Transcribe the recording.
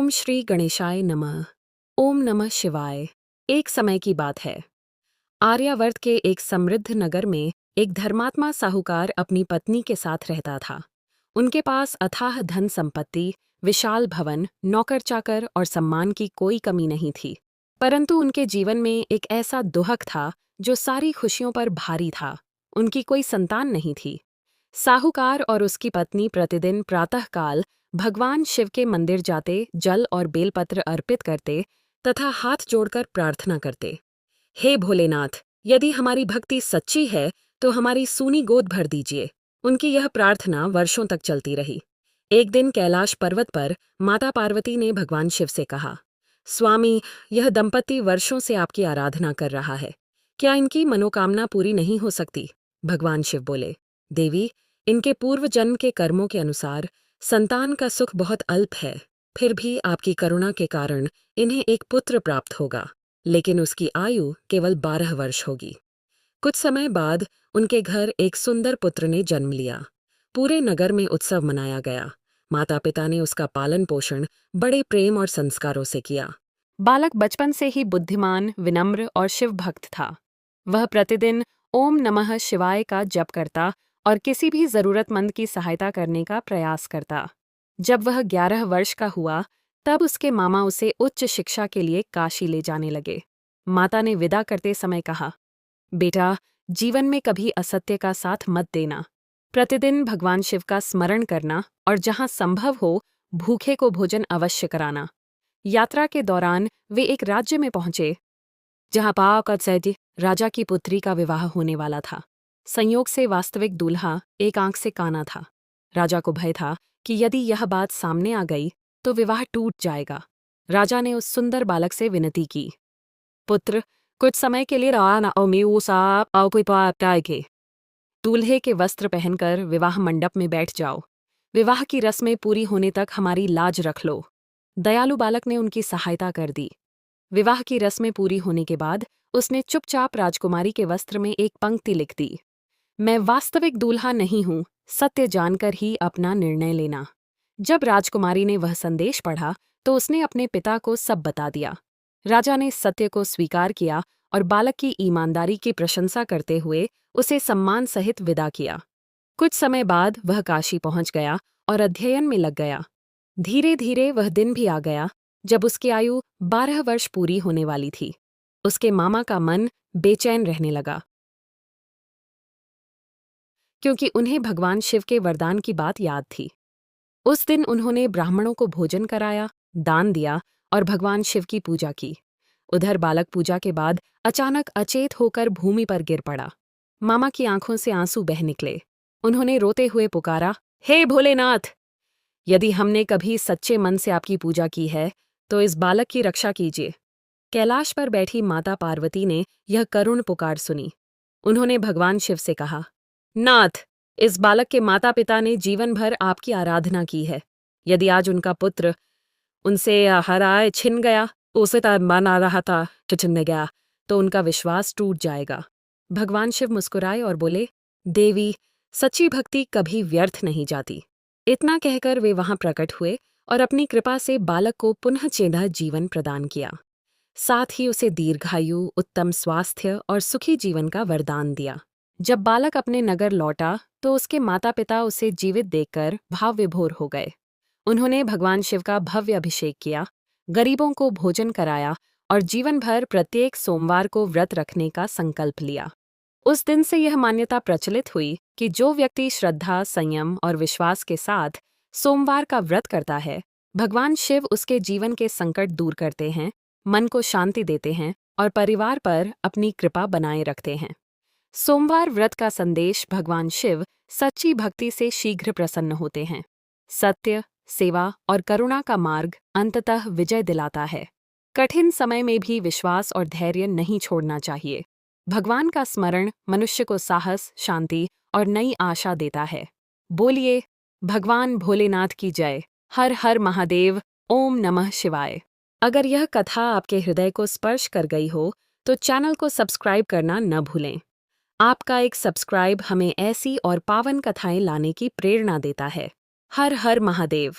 ओम श्री गणेशाय नमः। ओम नमः शिवाय। एक समय की बात है। आर्यावर्त के एक समृद्ध नगर में एक धर्मात्मा साहूकार अपनी पत्नी के साथ रहता था। उनके पास अथाह धन संपत्ति, विशाल भवन, नौकर चाकर और सम्मान की कोई कमी नहीं थी। परंतु उनके जीवन में एक ऐसा दुहक था जो सारी खुशियों पर भारी था। उनकी कोई संतान नहीं थी। साहूकार और उसकी पत्नी प्रतिदिन प्रातःकाल भगवान शिव के मंदिर जाते, जल और बेलपत्र अर्पित करते तथा हाथ जोड़कर प्रार्थना करते। हे भोलेनाथ, यदि हमारी भक्ति सच्ची है तो हमारी सूनी गोद भर दीजिए। उनकी यह प्रार्थना वर्षों तक चलती रही। एक दिन कैलाश पर्वत पर माता पार्वती ने भगवान शिव से कहा, स्वामी, यह दंपति वर्षों से आपकी आराधना कर रहा है। क्या इनकी मनोकामना पूरी नहीं हो सकती? भगवान शिव बोले, देवी, इनके पूर्व जन्म के कर्मों के अनुसार संतान का सुख बहुत अल्प है। फिर भी आपकी करुणा के कारण इन्हें एक पुत्र प्राप्त होगा, लेकिन उसकी आयु केवल 12 वर्ष होगी। कुछ समय बाद उनके घर एक सुंदर पुत्र ने जन्म लिया। पूरे नगर में उत्सव मनाया गया। माता पिता ने उसका पालन पोषण बड़े प्रेम और संस्कारों से किया। बालक बचपन से ही बुद्धिमान, विनम्र और शिव भक्त था। वह प्रतिदिन ओम नमः शिवाय का जप करता और किसी भी जरूरतमंद की सहायता करने का प्रयास करता। जब वह 11 वर्ष का हुआ, तब उसके मामा उसे उच्च शिक्षा के लिए काशी ले जाने लगे। माता ने विदा करते समय कहा, बेटा, जीवन में कभी असत्य का साथ मत देना। प्रतिदिन भगवान शिव का स्मरण करना और जहां संभव हो भूखे को भोजन अवश्य कराना। यात्रा के दौरान वे एक राज्य में पहुंचे जहां पाकसैदी राजा की पुत्री का विवाह होने वाला था। संयोग से वास्तविक दूल्हा एक आंख से काना था। राजा को भय था कि यदि यह बात सामने आ गई तो विवाह टूट जाएगा। राजा ने उस सुंदर बालक से विनती की, पुत्र, कुछ समय के लिए के दूल्हे के वस्त्र पहनकर विवाह मंडप में बैठ जाओ। विवाह की रस्में पूरी होने तक हमारी लाज रख लो। दयालु बालक ने उनकी सहायता कर दी। विवाह की रस्में पूरी होने के बाद उसने चुपचाप राजकुमारी के वस्त्र में एक पंक्ति लिख दी, मैं वास्तविक दूल्हा नहीं हूं, सत्य जानकर ही अपना निर्णय लेना। जब राजकुमारी ने वह संदेश पढ़ा तो उसने अपने पिता को सब बता दिया। राजा ने सत्य को स्वीकार किया और बालक की ईमानदारी की प्रशंसा करते हुए उसे सम्मान सहित विदा किया। कुछ समय बाद वह काशी पहुंच गया और अध्ययन में लग गया। धीरे धीरे वह दिन भी आ गया जब उसकी आयु 12 वर्ष पूरी होने वाली थी। उसके मामा का मन बेचैन रहने लगा, क्योंकि उन्हें भगवान शिव के वरदान की बात याद थी। उस दिन उन्होंने ब्राह्मणों को भोजन कराया, दान दिया और भगवान शिव की पूजा की। उधर बालक पूजा के बाद अचानक अचेत होकर भूमि पर गिर पड़ा। मामा की आंखों से आंसू बह निकले। उन्होंने रोते हुए पुकारा, हे भोलेनाथ, यदि हमने कभी सच्चे मन से आपकी पूजा की है तो इस बालक की रक्षा कीजिए। कैलाश पर बैठी माता पार्वती ने यह करुण पुकार सुनी। उन्होंने भगवान शिव से कहा, नाथ, इस बालक के माता पिता ने जीवन भर आपकी आराधना की है। यदि आज उनका पुत्र उनसे हराए छिन गया, उसे बना रहा था छिन गया, तो उनका विश्वास टूट जाएगा। भगवान शिव मुस्कुराए और बोले, देवी, सच्ची भक्ति कभी व्यर्थ नहीं जाती। इतना कहकर वे वहां प्रकट हुए और अपनी कृपा से बालक को पुनः चेंदा जीवन प्रदान किया। साथ ही उसे दीर्घायु, उत्तम स्वास्थ्य और सुखी जीवन का वरदान दिया। जब बालक अपने नगर लौटा तो उसके माता पिता उसे जीवित देखकर भाव विभोर हो गए। उन्होंने भगवान शिव का भव्य अभिषेक किया, गरीबों को भोजन कराया और जीवन भर प्रत्येक सोमवार को व्रत रखने का संकल्प लिया। उस दिन से यह मान्यता प्रचलित हुई कि जो व्यक्ति श्रद्धा, संयम और विश्वास के साथ सोमवार का व्रत करता है, भगवान शिव उसके जीवन के संकट दूर करते हैं, मन को शांति देते हैं और परिवार पर अपनी कृपा बनाए रखते हैं। सोमवार व्रत का संदेश भगवान शिव सच्ची भक्ति से शीघ्र प्रसन्न होते हैं। सत्य, सेवा और करुणा का मार्ग अंततः विजय दिलाता है। कठिन समय में भी विश्वास और धैर्य नहीं छोड़ना चाहिए। भगवान का स्मरण मनुष्य को साहस, शांति और नई आशा देता है। बोलिए, भगवान भोलेनाथ की जय। हर हर महादेव। ओम नमः शिवाय। अगर यह कथा आपके हृदय को स्पर्श कर गई हो तो चैनल को सब्सक्राइब करना न भूलें। आपका एक सब्सक्राइब हमें ऐसी और पावन कथाएं लाने की प्रेरणा देता है। हर हर महादेव।